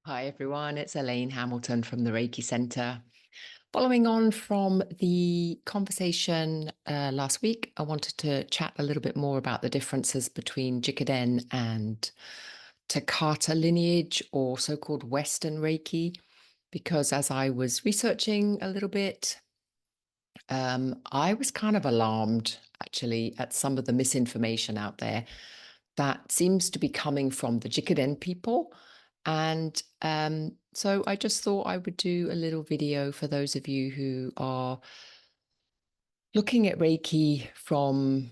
Hi, everyone. It's Elaine Hamilton from the Reiki Center. Following on from the conversation last week, I wanted to chat a little bit more about the differences between Jikiden and Takata lineage, or so-called Western Reiki, because as I was researching a little bit, I was kind of alarmed actually at some of the misinformation out there that seems to be coming from the Jikiden people. And so I just thought I would do a little video for those of you who are looking at Reiki from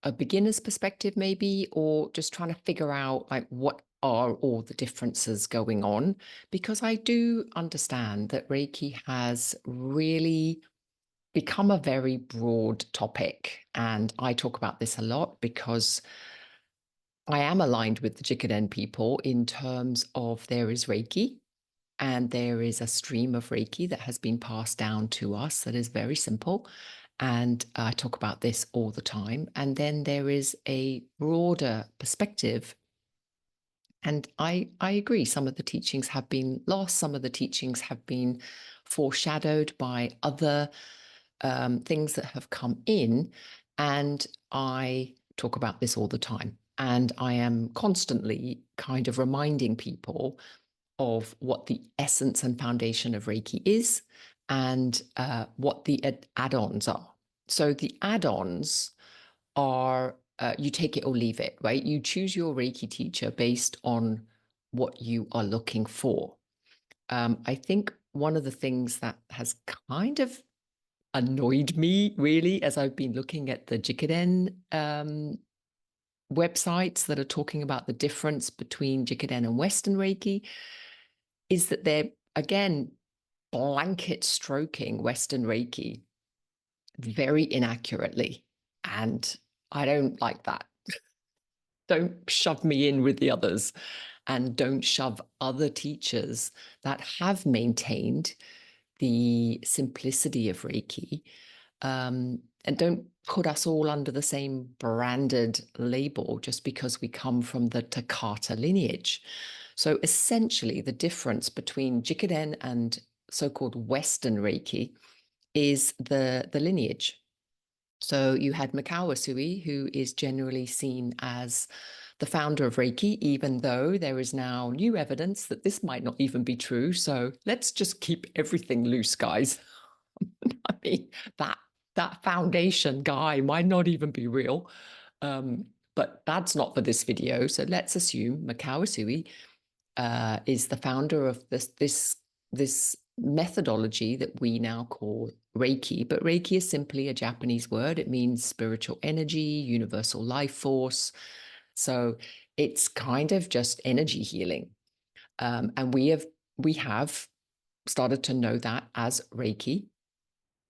a beginner's perspective, maybe, or just trying to figure out like what are all the differences going on. Because I do understand that Reiki has really become a very broad topic. And I talk about this a lot because I am aligned with the Jikiden people in terms of there is Reiki and there is a stream of Reiki that has been passed down to us that is very simple. And I talk about this all the time. And then there is a broader perspective. And I agree, some of the teachings have been lost, some of the teachings have been foreshadowed by other things that have come in. And I talk about this all the time. And I am constantly kind of reminding people of what the essence and foundation of Reiki is and what the add-ons are. So the add-ons are you take it or leave it, right? You choose your Reiki teacher based on what you are looking for. I think one of the things that has kind of annoyed me really as I've been looking at the Jikiden websites that are talking about the difference between Jikiden and Western Reiki is that they're, again, blanket stroking Western Reiki very inaccurately. And I don't like that. Don't shove me in with the others and don't shove other teachers that have maintained the simplicity of Reiki, and don't put us all under the same branded label just because we come from the Takata lineage. So essentially, the difference between Jikiden and so-called Western Reiki is the lineage. So you had Mikao Usui, who is generally seen as the founder of Reiki, even though there is now new evidence that this might not even be true. So let's just keep everything loose, guys. I mean, that foundation guy might not even be real. But that's not for this video. So let's assume Mikao Usui is the founder of this methodology that we now call Reiki. But Reiki is simply a Japanese word. It means spiritual energy, universal life force. So it's kind of just energy healing. And we have started to know that as Reiki,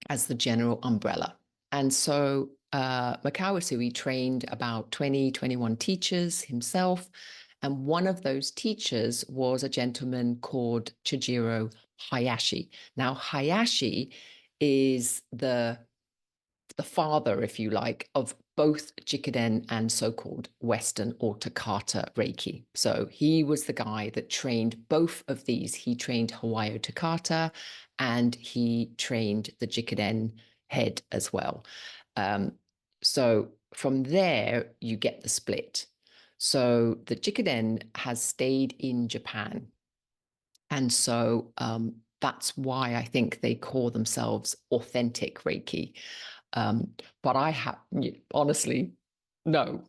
as the general umbrella. And so Mikao Usui trained about 20, 21 teachers himself. And one of those teachers was a gentleman called Chijiro Hayashi. Now, Hayashi is the father, if you like, of both Jikiden and so-called Western or Takata Reiki. So he was the guy that trained both of these. He trained Hawayo Takata and he trained the Jikiden head as well. So from there, you get the split. So the Jikiden has stayed in Japan. And so that's why I think they call themselves authentic Reiki. But I have, honestly, no.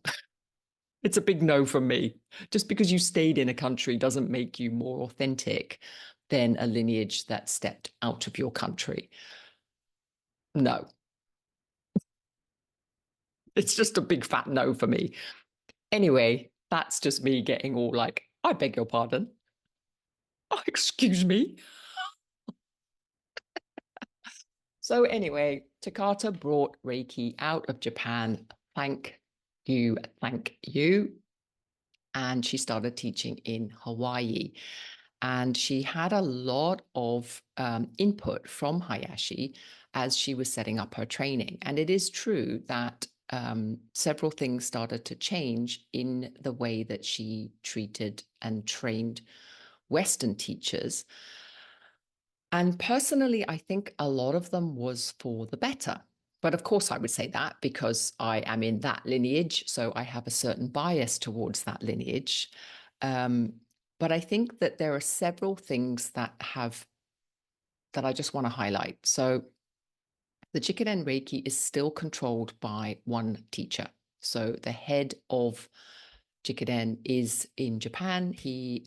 It's a big no from me. Just because you stayed in a country doesn't make you more authentic than a lineage that stepped out of your country. No, it's just a big fat no for me. Anyway, that's just me getting all like, I beg your pardon. Oh, excuse me. So anyway, Takata brought Reiki out of Japan. Thank you, thank you. And she started teaching in Hawaii. And she had a lot of input from Hayashi as she was setting up her training. And it is true that several things started to change in the way that she treated and trained Western teachers. And personally, I think a lot of them was for the better. But of course, I would say that because I am in that lineage. So I have a certain bias towards that lineage. Um, but I think that there are several things that I just want to highlight. So the Jikiden Reiki is still controlled by one teacher. So the head of Jikiden is in Japan. He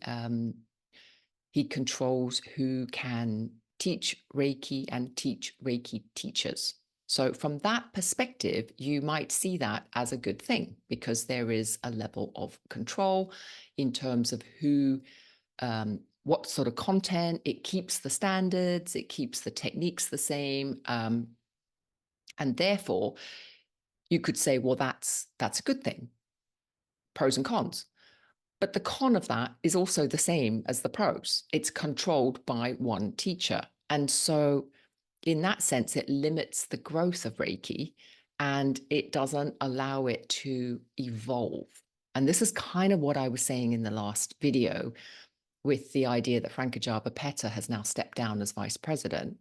controls who can teach Reiki and teach Reiki teachers. So from that perspective, you might see that as a good thing because there is a level of control in terms of who, what sort of content. It keeps the standards, it keeps the techniques the same, and therefore you could say, well, that's a good thing. Pros and cons. But the con of that is also the same as the pros. It's controlled by one teacher. And so, in that sense, it limits the growth of Reiki and it doesn't allow it to evolve. And this is kind of what I was saying in the last video with the idea that Frankajaba Peta has now stepped down as vice president.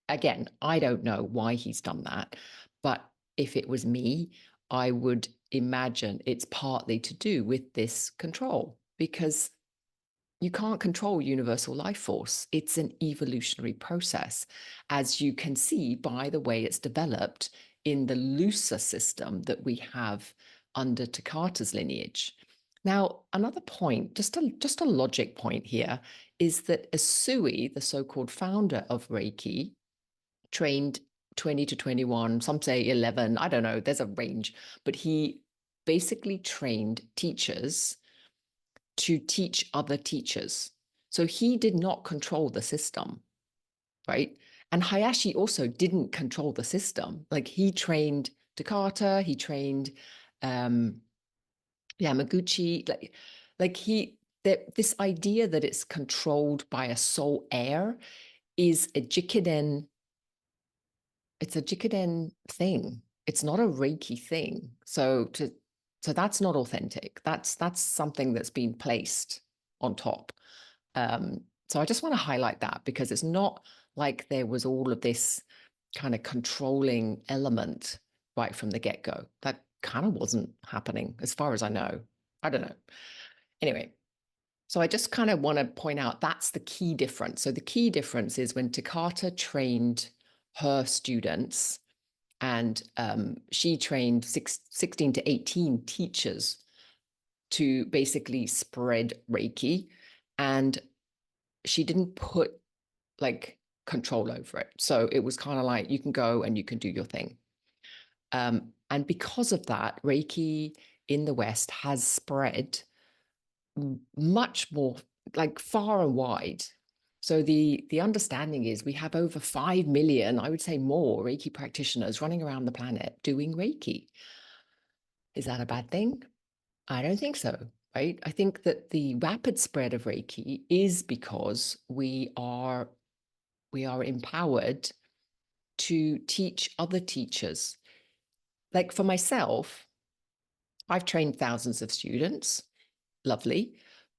Again, I don't know why he's done that, but if it was me, I would imagine it's partly to do with this control because you can't control universal life force. It's an evolutionary process, as you can see by the way it's developed in the looser system that we have under Takata's lineage. Now, another point, just a logic point here, is that Asui, the so-called founder of Reiki, trained 20 to 21, some say 11, I don't know, there's a range, but he basically trained teachers to teach other teachers. So he did not control the system, right? And Hayashi also didn't control the system. Like he trained Takata, he trained Yamaguchi, this idea that it's controlled by a sole heir is a Jikiden. It's a Jikiden thing. It's not a Reiki thing. So that's not authentic. That's something that's been placed on top. So I just want to highlight that because it's not like there was all of this kind of controlling element right from the get-go. That kind of wasn't happening as far as I know. I don't know. Anyway, so I just kind of want to point out that's the key difference. So the key difference is when Takata trained her students, and she trained 16 to 18 teachers to basically spread Reiki. And she didn't put like control over it. So it was kind of like, you can go and you can do your thing. And because of that, Reiki in the West has spread much more, like far and wide. So the understanding is we have over 5 million, I would say more, Reiki practitioners running around the planet doing Reiki. Is that a bad thing? I don't think so, right? I think that the rapid spread of Reiki is because we are empowered to teach other teachers. Like for myself, I've trained thousands of students, lovely,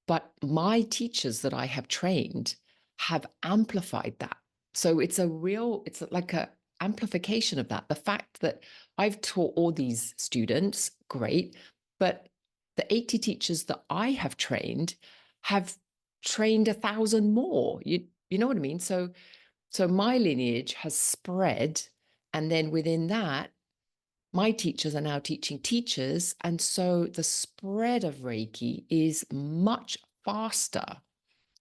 but my teachers that I have trained have amplified that. So it's like a amplification of that. The fact that I've taught all these students, great, but the 80 teachers that I have trained have trained 1,000 more. You know what I mean? So my lineage has spread, and then within that, my teachers are now teaching teachers. And so the spread of Reiki is much faster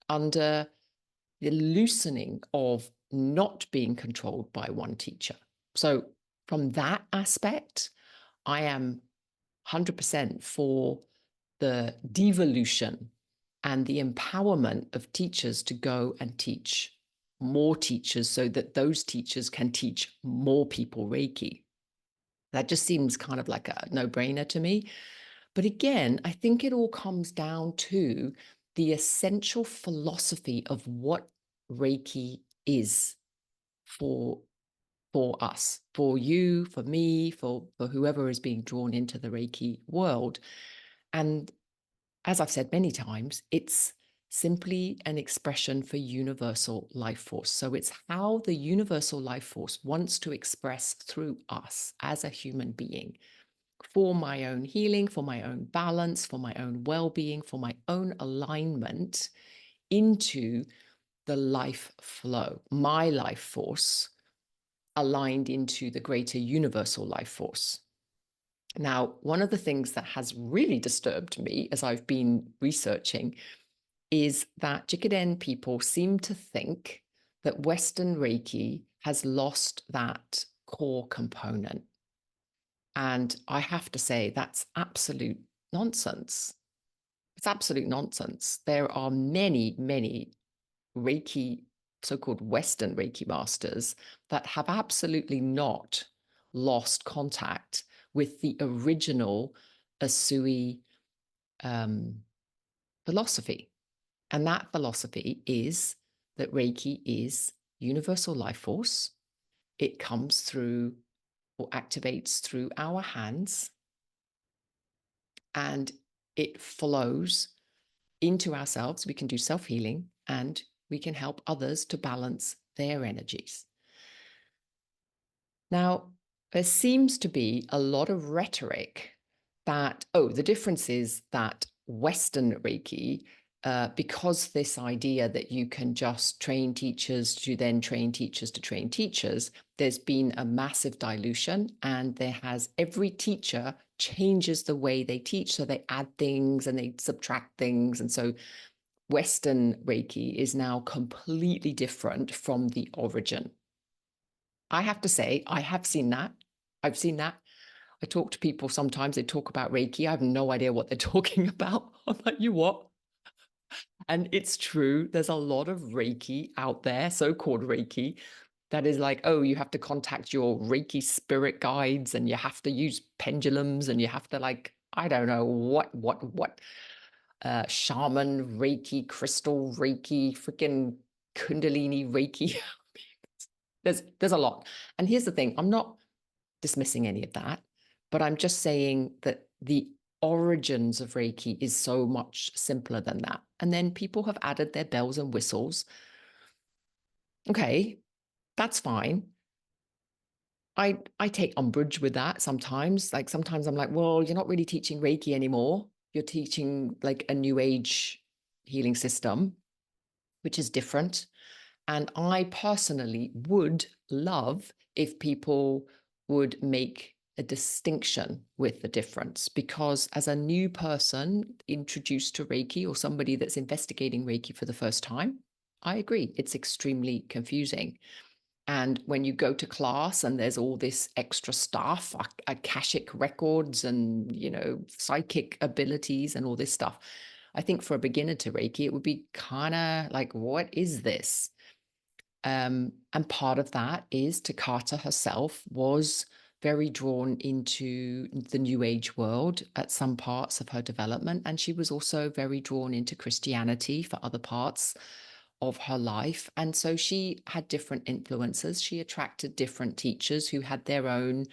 under the loosening of not being controlled by one teacher. So from that aspect, I am 100% for the devolution and the empowerment of teachers to go and teach more teachers so that those teachers can teach more people Reiki. That just seems kind of like a no-brainer to me. But again, I think it all comes down to the essential philosophy of what Reiki is for us, for you, for me, for whoever is being drawn into the Reiki world. And as I've said many times, it's simply an expression for universal life force. So it's how the universal life force wants to express through us as a human being for my own healing, for my own balance, for my own well-being, for my own alignment into the life flow, my life force aligned into the greater universal life force. Now, one of the things that has really disturbed me as I've been researching is that Jikiden people seem to think that Western Reiki has lost that core component. And I have to say, that's absolute nonsense. It's absolute nonsense. There are many, many Reiki, so-called Western Reiki masters that have absolutely not lost contact with the original Asui philosophy. And that philosophy is that Reiki is universal life force. It comes through or activates through our hands, and it flows into ourselves. We can do self-healing and we can help others to balance their energies. Now, there seems to be a lot of rhetoric that, the difference is that Western Reiki, because this idea that you can just train teachers to then train teachers to train teachers, there's been a massive dilution, and every teacher changes the way they teach. So they add things and they subtract things. And so Western Reiki is now completely different from the origin. I have to say, I have seen that. I've seen that. I talk to people sometimes, they talk about Reiki. I have no idea what they're talking about. I'm like, you what? And it's true. There's a lot of Reiki out there, so-called Reiki, that is like, oh, you have to contact your Reiki spirit guides and you have to use pendulums and you have to I don't know what, shaman Reiki, crystal Reiki, freaking Kundalini Reiki. There's a lot. And here's the thing, I'm not dismissing any of that, but I'm just saying that the origins of Reiki is so much simpler than that. And then people have added their bells and whistles. Okay, that's fine. I take umbrage with that sometimes. Sometimes I'm like, well, you're not really teaching Reiki anymore. You're teaching like a new age healing system, which is different. And I personally would love if people would make a distinction with the difference, because as a new person introduced to Reiki or somebody that's investigating Reiki for the first time, I agree, it's extremely confusing. And when you go to class and there's all this extra stuff, Akashic records and, psychic abilities and all this stuff, I think for a beginner to Reiki, it would be kind of like, what is this? And part of that is Takata herself was very drawn into the New Age world at some parts of her development. And she was also very drawn into Christianity for other parts of her life. And so she had different influences. She attracted different teachers who had their own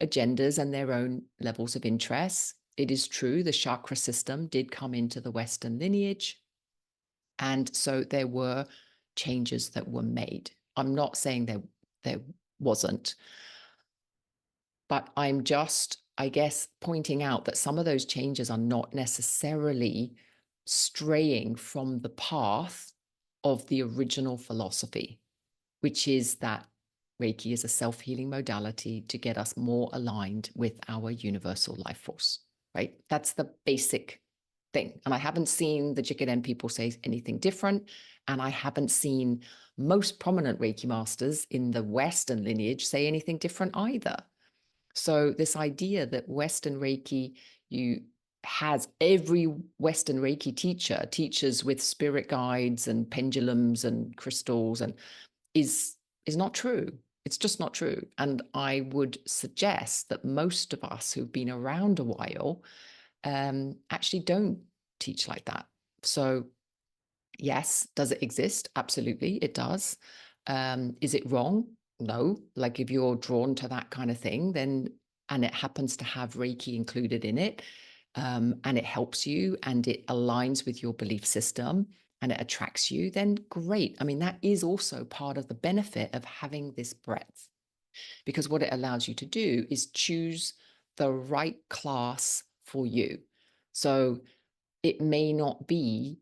agendas and their own levels of interest. It is true, the chakra system did come into the Western lineage. And so there were changes that were made. I'm not saying there wasn't, but I'm just, I guess, pointing out that some of those changes are not necessarily straying from the path of the original philosophy, which is that Reiki is a self-healing modality to get us more aligned with our universal life force, right? That's the basic thing. And I haven't seen the Jikiden people say anything different. And I haven't seen most prominent Reiki masters in the Western lineage say anything different either. So this idea that Western Reiki, has every Western Reiki teacher teaches with spirit guides and pendulums and crystals and is not true. It's just not true. And I would suggest that most of us who've been around a while actually don't teach like that. So yes, does it exist? Absolutely, it does. Is it wrong? No. Like if you're drawn to that kind of thing, then, and it happens to have Reiki included in it, and it helps you and it aligns with your belief system, and it attracts you, then great. I mean, that is also part of the benefit of having this breadth, because what it allows you to do is choose the right class for you. So it may not be,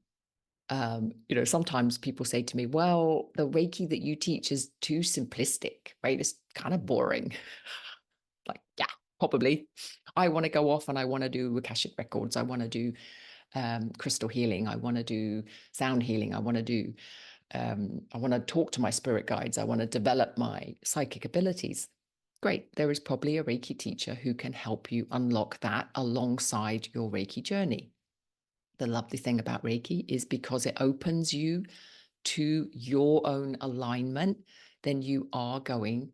sometimes people say to me, well, the Reiki that you teach is too simplistic, right? It's kind of boring. Like, yeah, probably. I want to go off and I want to do Akashic records. I want to do crystal healing. I want to do sound healing. I want to talk to my spirit guides. I want to develop my psychic abilities. Great. There is probably a Reiki teacher who can help you unlock that alongside your Reiki journey. The lovely thing about Reiki is because it opens you to your own alignment, then you are going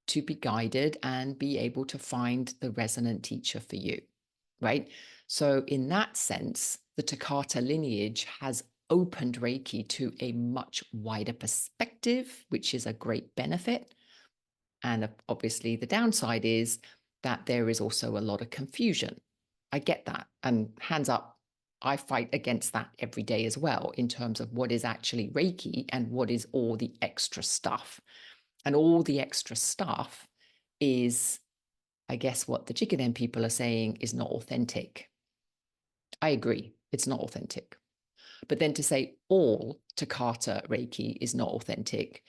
to be guided and be able to find the resonant teacher for you, right? So in that sense, the Takata lineage has opened Reiki to a much wider perspective, which is a great benefit. And obviously the downside is that there is also a lot of confusion. I get that. And hands up, I fight against that every day as well, in terms of what is actually Reiki and what is all the extra stuff. And all the extra stuff is, I guess, what the Jikiden people are saying is not authentic. I agree, it's not authentic. But then to say all Takata Reiki is not authentic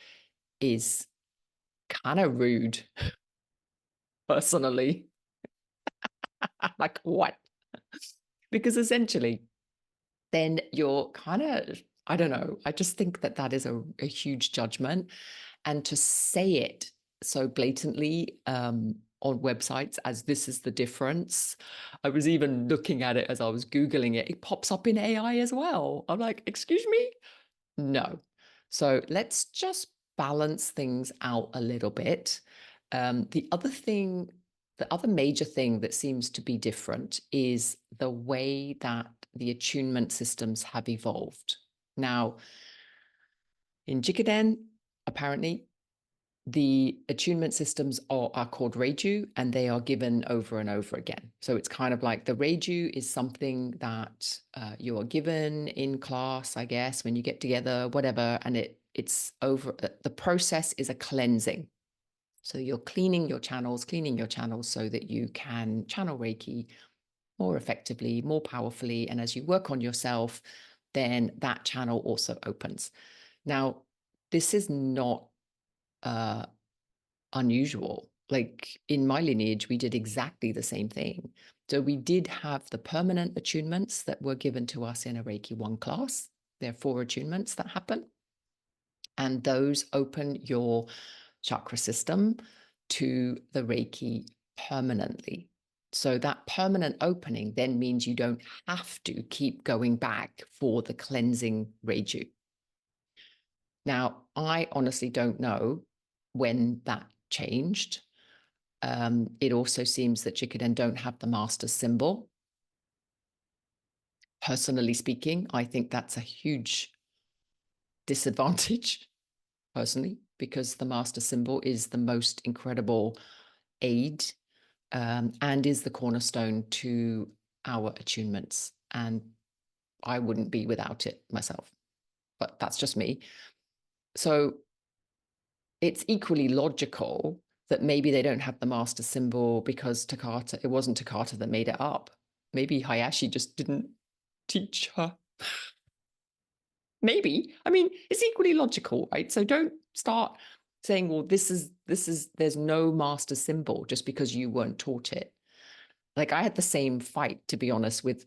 is kind of rude, personally. Like, what? Because essentially, then you're kind of, I don't know, I just think that that is a huge judgment. And to say it so blatantly on websites as this is the difference, I was even looking at it as I was Googling it. It pops up in AI as well. I'm like, excuse me? No. So let's just balance things out a little bit. The other major thing that seems to be different is the way that the attunement systems have evolved. Now, in Jikiden, apparently, the attunement systems are called Reiju, and they are given over and over again. So it's kind of like the Reiju is something that you are given in class, I guess, when you get together, whatever, and it's over. The process is a cleansing. So you're cleaning your channels so that you can channel Reiki more effectively, more powerfully. And as you work on yourself, then that channel also opens. Now, this is not unusual. Like in my lineage, we did exactly the same thing. So we did have the permanent attunements that were given to us in a Reiki 1 class. There are 4 attunements that happen. And those open your chakra system to the Reiki permanently. So that permanent opening then means you don't have to keep going back for the cleansing Reiju. Now, I honestly don't know when that changed. It also seems that Jikiden don't have the master symbol. Personally speaking, I think that's a huge disadvantage, personally, because the master symbol is the most incredible aid and is the cornerstone to our attunements. And I wouldn't be without it myself, but that's just me. So it's equally logical that maybe they don't have the master symbol because Takata, it wasn't Takata that made it up. Maybe Hayashi just didn't teach her. Maybe. I mean, it's equally logical, right? So don't start saying, well, there's no master symbol just because you weren't taught it. Like I had the same fight, to be honest, with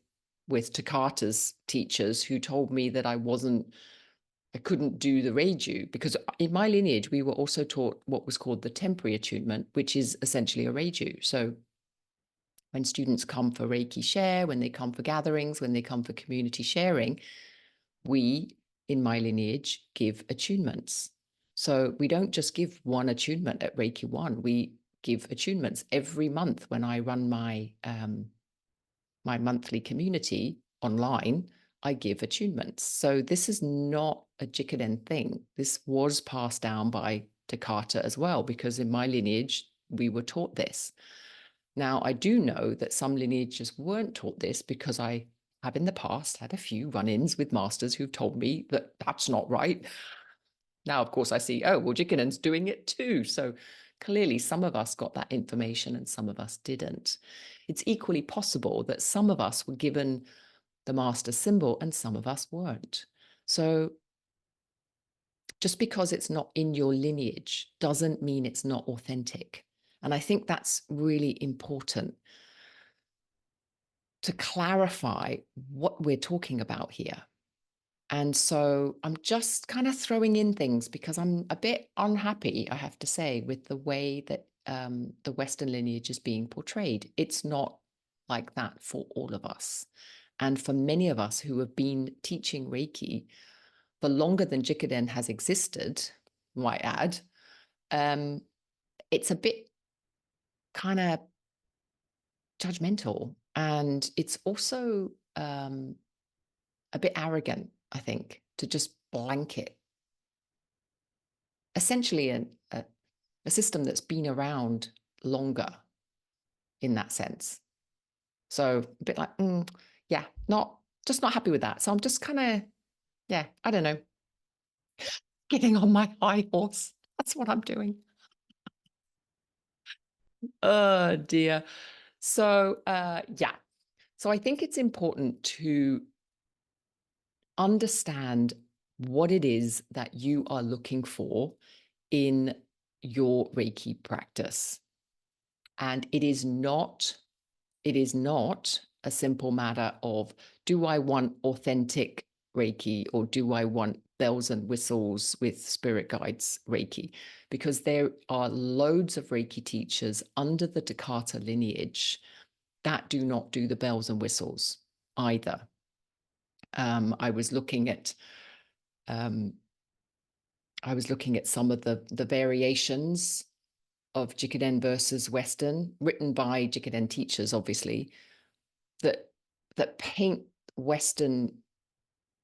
Takata's teachers who told me that I couldn't do the Reiju, because in my lineage, we were also taught what was called the temporary attunement, which is essentially a Reiju. So when students come for Reiki share, when they come for gatherings, when they come for community sharing, we, in my lineage, give attunements. So we don't just give one attunement at Reiki 1, we give attunements every month when I run my my monthly community online. I give attunements. So this is not a Jikiden thing. This was passed down by Takata as well, because in my lineage, we were taught this. Now, I do know that some lineages weren't taught this because I have in the past had a few run-ins with masters who've told me that that's not right. Now, of course, I see, oh, well, Jikiden's doing it too. So clearly some of us got that information and some of us didn't. It's equally possible that some of us were given the master symbol and some of us weren't. So just because it's not in your lineage doesn't mean it's not authentic. And I think that's really important to clarify what we're talking about here. And so I'm just kind of throwing in things because I'm a bit unhappy, I have to say, with the way that the Western lineage is being portrayed. It's not like that for all of us. And for many of us who have been teaching Reiki for longer than Jikiden has existed, might add, it's a bit kind of judgmental. And it's also a bit arrogant, I think, to just blanket essentially a system that's been around longer in that sense. So a bit like, yeah, just not happy with that. So I'm just kind of, yeah, I don't know, getting on my high horse. That's what I'm doing. Oh dear. So yeah. So I think it's important to understand what it is that you are looking for in your Reiki practice. And it is not a simple matter of, do I want authentic Reiki or do I want bells and whistles with spirit guides Reiki? Because there are loads of Reiki teachers under the Takata lineage that do not do the bells and whistles either. I was looking at some of the variations of Jikiden versus Western, written by Jikiden teachers, obviously, that paint Western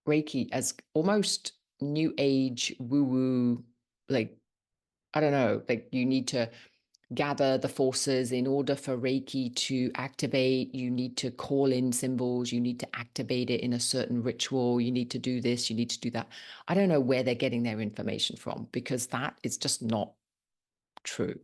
Reiki as almost new age woo-woo, like, I don't know, like you need to gather the forces in order for Reiki to activate. You need to call in symbols. You need to activate it in a certain ritual. You need to do this. You need to do that. I don't know where they're getting their information from because that is just not true.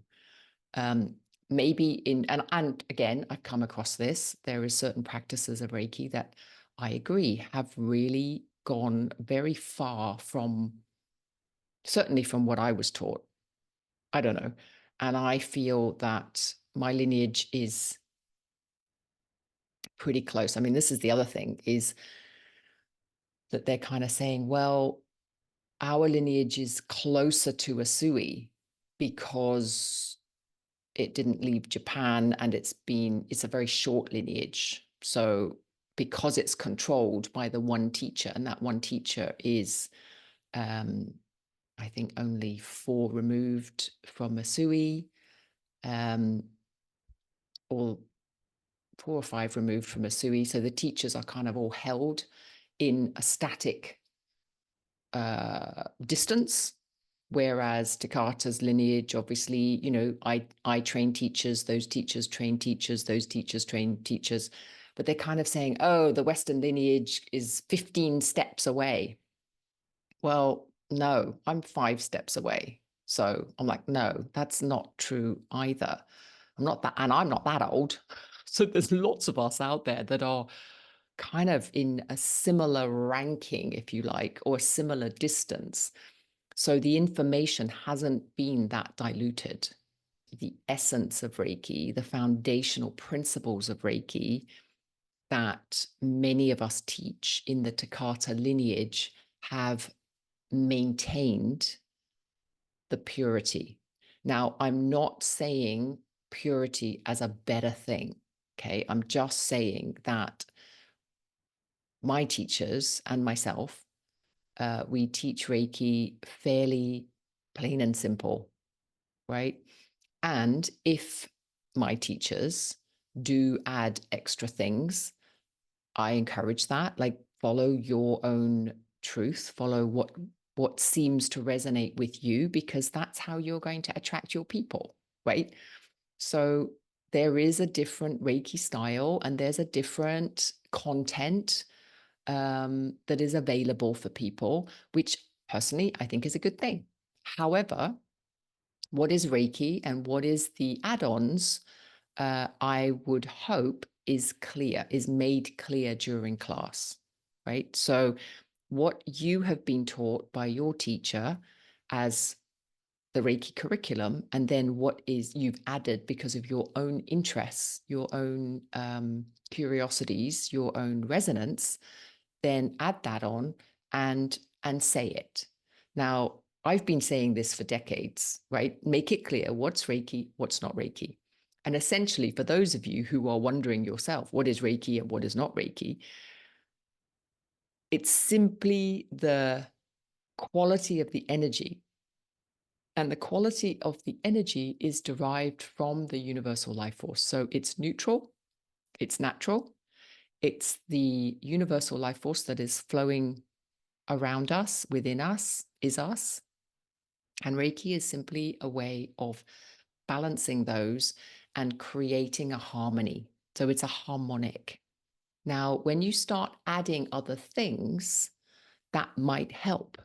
Maybe and again, I've come across this. There is certain practices of Reiki that I agree have really gone very far from, certainly from what I was taught. I don't know. And I feel that my lineage is pretty close. I mean, this is the other thing, is that they're kind of saying, well, our lineage is closer to a Sui because it didn't leave Japan and it's a very short lineage. So because it's controlled by the one teacher, and that one teacher is, I think, only 4 removed from a Sui, or 4 or 5 removed from a Sui. So the teachers are kind of all held in a static distance. Whereas Takata's lineage, obviously, I train teachers, those teachers train teachers, those teachers train teachers. But they're kind of saying, oh, the Western lineage is 15 steps away. Well, no, I'm 5 steps away. So I'm like, no, that's not true either. I'm not that old. So there's lots of us out there that are kind of in a similar ranking, if you like, or a similar distance. So the information hasn't been that diluted. The essence of Reiki, the foundational principles of Reiki that many of us teach in the Takata lineage have maintained the purity. Now, I'm not saying purity as a better thing, okay? I'm just saying that my teachers and myself, we teach Reiki fairly plain and simple, right? And if my teachers do add extra things, I encourage that. Like, follow your own truth, follow what seems to resonate with you, because that's how you're going to attract your people, right? So there is a different Reiki style and there's a different content that is available for people, which personally I think is a good thing. However, what is Reiki and what is the add-ons, I would hope is made clear during class, right? So what you have been taught by your teacher as the Reiki curriculum, and then what is you've added because of your own interests, your own curiosities, your own resonance, then add that on and say it. Now, I've been saying this for decades, right? Make it clear what's Reiki, what's not Reiki. And essentially, for those of you who are wondering yourself, what is Reiki and what is not Reiki, it's simply the quality of the energy. And the quality of the energy is derived from the universal life force. So it's neutral, it's natural, it's the universal life force that is flowing around us, within us, is us. And Reiki is simply a way of balancing those and creating a harmony. So it's a harmonic. Now, when you start adding other things, that might help,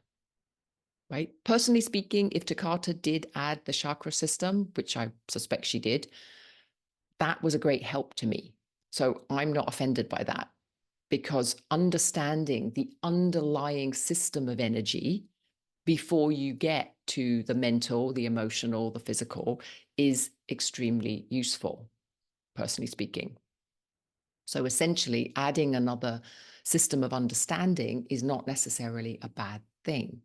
right? Personally speaking, if Takata did add the chakra system, which I suspect she did, that was a great help to me. So I'm not offended by that, because understanding the underlying system of energy before you get to the mental, the emotional, the physical is extremely useful, personally speaking. So essentially, adding another system of understanding is not necessarily a bad thing,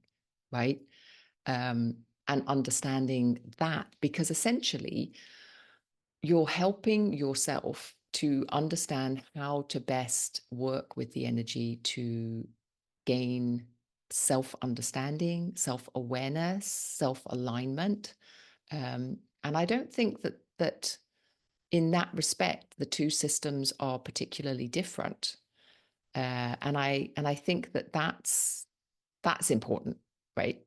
right? And understanding that, because essentially you're helping yourself to understand how to best work with the energy to gain self-understanding, self-awareness, self-alignment. And I don't think that in that respect, the two systems are particularly different. And I think that that's important, right?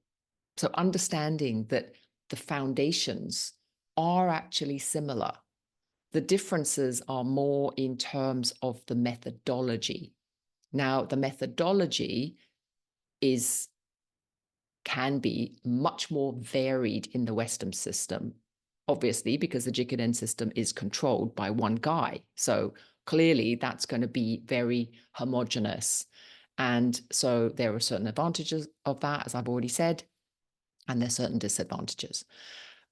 So understanding that the foundations are actually similar. The differences are more in terms of the methodology. Now, the methodology can be much more varied in the Western system, obviously, because the Jikiden system is controlled by one guy. So clearly that's going to be very homogenous. And so there are certain advantages of that, as I've already said, and there's certain disadvantages.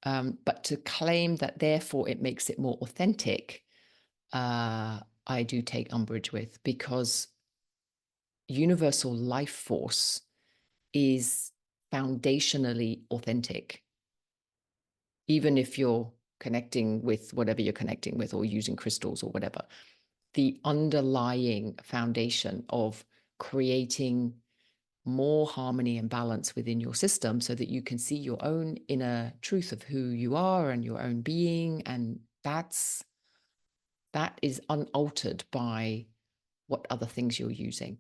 But to claim that therefore it makes it more authentic, I do take umbrage with, because universal life force is foundationally authentic. Even if you're connecting with whatever you're connecting with or using crystals or whatever, the underlying foundation of creating more harmony and balance within your system so that you can see your own inner truth of who you are and your own being. And that is unaltered by what other things you're using.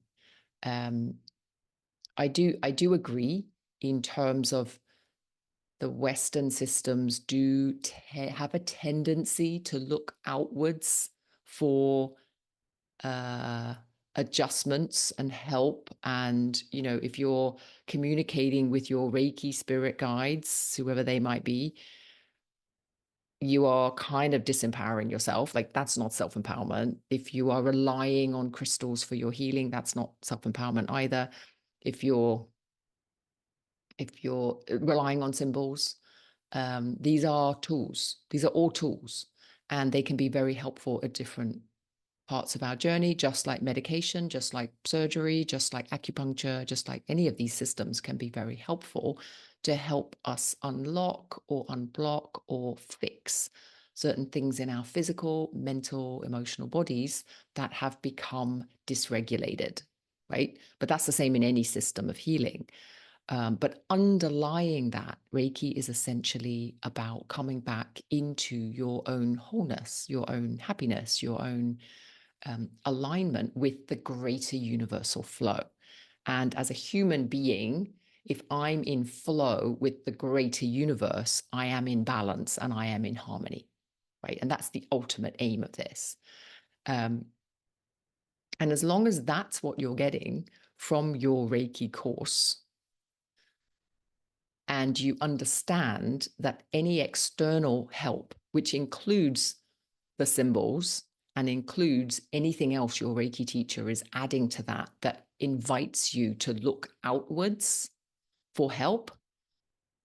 I do agree in terms of the Western systems do have a tendency to look outwards for adjustments and help. And, you know, if you're communicating with your Reiki spirit guides, whoever they might be, you are kind of disempowering yourself. Like, that's not self-empowerment. If you are relying on crystals for your healing, that's not self-empowerment either. If you're relying on symbols, these are tools. These are all tools, and they can be very helpful at different parts of our journey, just like medication, just like surgery, just like acupuncture, just like any of these systems can be very helpful to help us unlock or unblock or fix certain things in our physical, mental, emotional bodies that have become dysregulated, right? But that's the same in any system of healing. But underlying that, Reiki is essentially about coming back into your own wholeness, your own happiness, your own alignment with the greater universal flow. And as a human being, if I'm in flow with the greater universe, I am in balance and I am in harmony, right? And that's the ultimate aim of this. And as long as that's what you're getting from your Reiki course, and you understand that any external help, which includes the symbols and includes anything else your Reiki teacher is adding to that, that invites you to look outwards for help,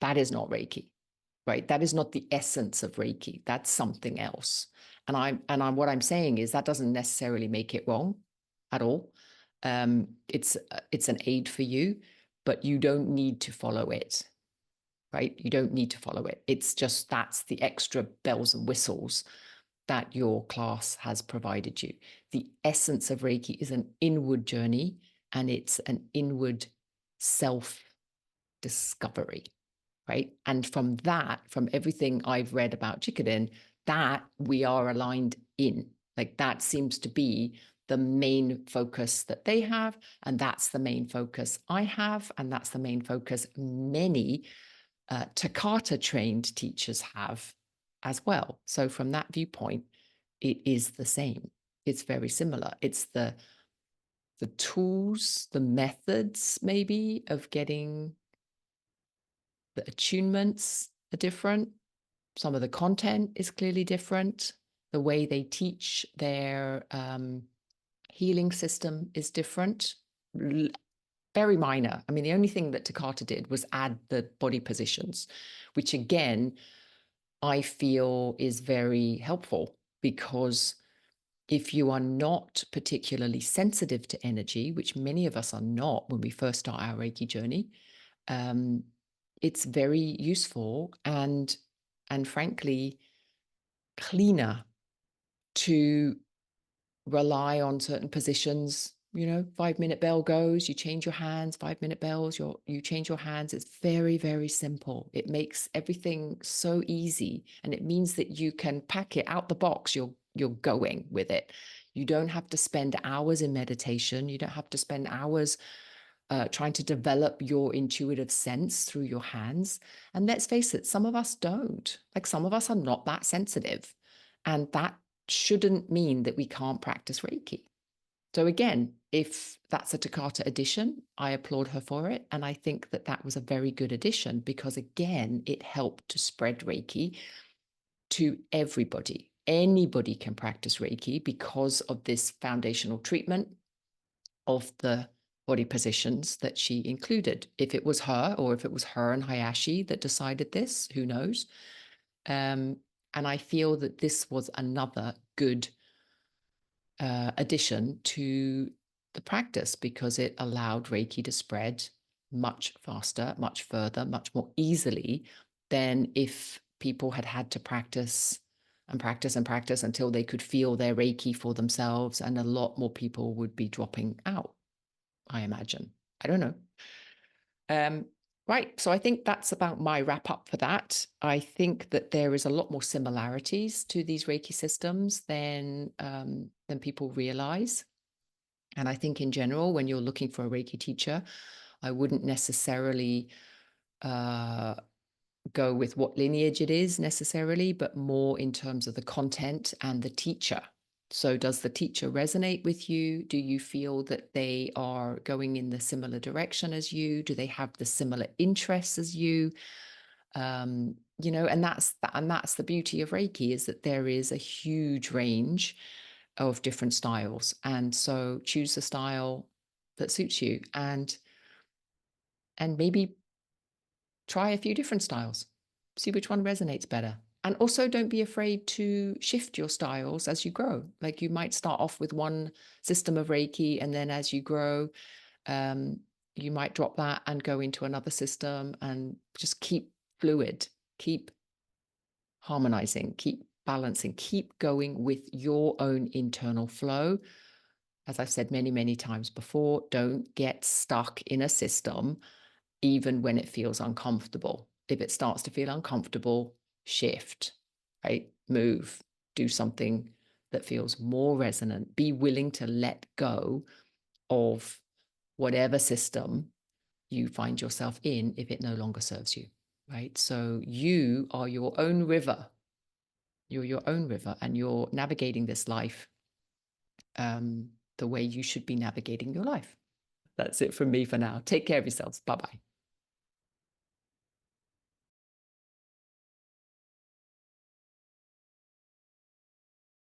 that is not Reiki, right? That is not the essence of Reiki. That's something else. And what I'm saying is that doesn't necessarily make it wrong at all. It's an aid for you, but you don't need to follow it, right? You don't need to follow it. It's just that's the extra bells and whistles that your class has provided you. The essence of Reiki is an inward journey, and it's an inward self discovery, right? And from that, from everything I've read about Jikiden, that we are aligned in. Like that seems to be the main focus that they have, and that's the main focus I have, and that's the main focus many Takata trained teachers have as well. So from that viewpoint, it is the same. It's very similar. It's the tools, the methods maybe of getting the attunements are different. Some of the content is clearly different. The way they teach their healing system is different. Very minor. I mean, the only thing that Takata did was add the body positions, which again, I feel is very helpful, because if you are not particularly sensitive to energy, which many of us are not when we first start our Reiki journey, it's very useful and frankly cleaner to rely on certain positions. 5-minute bell goes, you change your hands, 5-minute bells, you change your hands. It's very, very simple. It makes everything so easy, and it means that you can pack it out the box. You're going with it. You don't have to spend hours in meditation. You don't have to spend hours trying to develop your intuitive sense through your hands. And let's face it, some of us don't. Like some of us are not that sensitive, and that shouldn't mean that we can't practice Reiki. So again, if that's a Takata addition, I applaud her for it. And I think that that was a very good addition, because again, it helped to spread Reiki to everybody. Anybody can practice Reiki because of this foundational treatment of the body positions that she included. If it was her, or if it was her and Hayashi that decided this, who knows? And I feel that this was another good addition to the practice, because it allowed Reiki to spread much faster, much further, much more easily than if people had had to practice and practice and practice until they could feel their Reiki for themselves. And a lot more people would be dropping out, I imagine. I don't know. Right. So I think that's about my wrap up for that. I think that there is a lot more similarities to these Reiki systems than people realize. And I think in general, when you're looking for a Reiki teacher, I wouldn't necessarily go with what lineage it is necessarily, but more in terms of the content and the teacher. So does the teacher resonate with you? Do you feel that they are going in the similar direction as you? Do they have the similar interests as you? And that's the beauty of Reiki, is that there is a huge range of different styles. And so choose the style that suits you, and maybe try a few different styles, see which one resonates better. And also don't be afraid to shift your styles as you grow. Like you might start off with one system of Reiki, and then as you grow, you might drop that and go into another system, and just keep fluid, keep harmonizing, keep balancing, keep going with your own internal flow. As I've said many, many times before, don't get stuck in a system even when it feels uncomfortable. If it starts to feel uncomfortable, shift, right? Move, do something that feels more resonant. Be willing to let go of whatever system you find yourself in if it no longer serves you, right? So you are your own river. You're your own river, and you're navigating this life the way you should be navigating your life. That's it from me for now. Take care of yourselves. Bye-bye.